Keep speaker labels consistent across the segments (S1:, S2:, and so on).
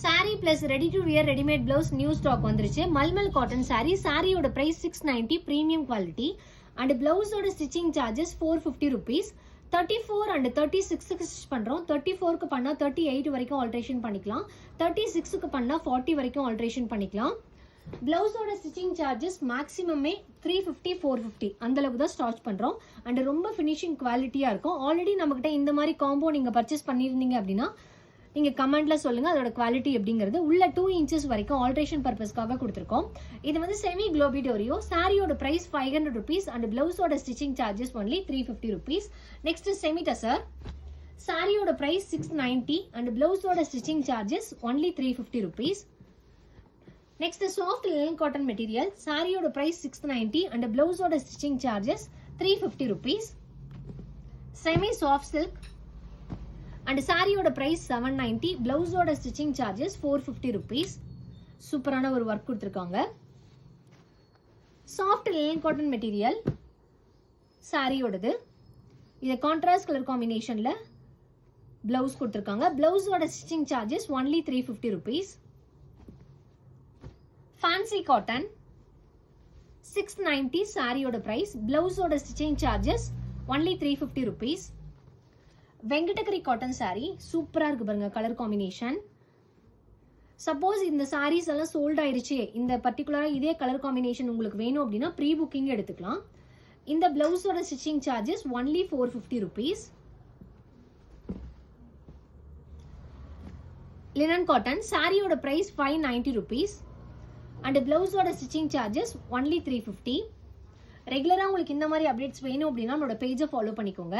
S1: saree plus ready to wear ready-made blouse new stock வந்துருச்சு. Mulmul cotton saree. சாரியோட price 690 premium quality and blouse ஓட stitching charges 450 rupees. 34 and 36 க்கு stitch பண்றோம். 34 க்கு பண்ணா 38 வரைக்கும் ஆல்டரேஷன் பண்ணிக்கலாம். 36 க்கு பண்ணா 40 வரைக்கும் ஆல்டரேஷன் பண்ணிக்கலாம். பிளவுஸ் ஓட ஸ்டிச்சிங் சார்ஜஸ் மேக்ஸிமமே 350 450 அந்த அளவுக்கு தான் ஸ்டார்ட் பண்றோம். அண்ட் ரொம்ப ஃபினிஷிங் குவாலிட்டியா இருக்கும். ஆல்ரெடி நம்மகிட்ட இந்த மாதிரி காம்போ நீங்க பர்ச்சேஸ் பண்ணிருந்தீங்க அப்படின்னா நீங்க கமெண்ட்ல சொல்லுங்க அதோட குவாலிட்டி எப்படிங்கிறது. உள்ள 2 inches வரைக்கும் ஆல்டரேஷன் பர்பஸ்க்காக கொடுத்துருக்கோம். இது வந்து செமி குளோபி டோரியோ. சாரியோட பிரைஸ் 500 rupees அண்ட் பிளவுஸோட stitching charges only 350 rupees. Next semi tussar. சாரியோட பிரைஸ் 690 அண்ட் பிளவுஸோட stitching charges only 350 rupees. Next soft linen cotton material. சாரியோட பிரைஸ் 690 அண்ட் பிளவுஸோட stitching charges 350 rupees. Semi soft silk and சாரியோட பிரைஸ் 790, பிளவுஸோட ஸ்டிச்சிங் சார்ஜஸ் 450 rupees. சூப்பரான ஒரு work கொடுத்துருக்காங்க. Soft linen cotton material சாரியோடது. இது கான்ட்ராஸ்ட் கலர் காம்பினேஷன்ல பிளவுஸ் கொடுத்துருக்காங்க. பிளவுஸோட stitching charges only 350 rupees. Fancy cotton 690 சாரியோட பிரைஸ். பிளவுஸோட stitching charges only 350 rupees. Venkatagiri cotton sari சூப்பரா இருக்கு பாருங்க கலர் காம்பினேஷன். சப்போஸ் இந்த சாரீஸ் எல்லாம் சோல்ட் ஆயிருச்சு, இந்த பர்டிகுலரா இதே கலர் காம்பினேஷன் உங்களுக்கு வேணும் அப்படின்னா ப்ரீ புக்கிங் எடுத்துக்கலாம். இந்த பிளவுஸோட stitching charges only 450 rupees. Linen cotton சாரியோட பிரைஸ் 590 rupees அண்ட் பிளவுஸோட ஸ்டிச்சிங் சார்ஜஸ் ஒன்லி 350. ரெகுலரா உங்களுக்கு இந்த மாதிரி அப்டேட்ஸ் வேணும் அப்படின்னா நம்மளோட பேஜை ஃபாலோ பண்ணிக்கோங்க.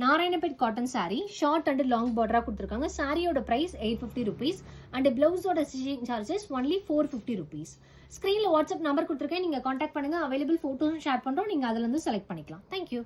S1: Narayanpet cotton sari short and long பார்டரா கொடுத்துருக்காங்க. சாரியோட பிரைஸ் 850 rupees அண்ட் பிளவுஸோட ஸ்டிச்சிங் சார்ஜஸ் ஒன்லி 450 rupees. ஸ்கிரீன்ல வாட்ஸ்அப் நம்பர் கொடுத்துருக்கேன், நீங்க கான்டாக்ட் பண்ணுங்க. அவைலபிள் போட்டோஸும் ஷேர் பண்றோம், நீங்க அதுல இருந்து செலக்ட் பண்ணிக்கலாம். தேங்க்யூ.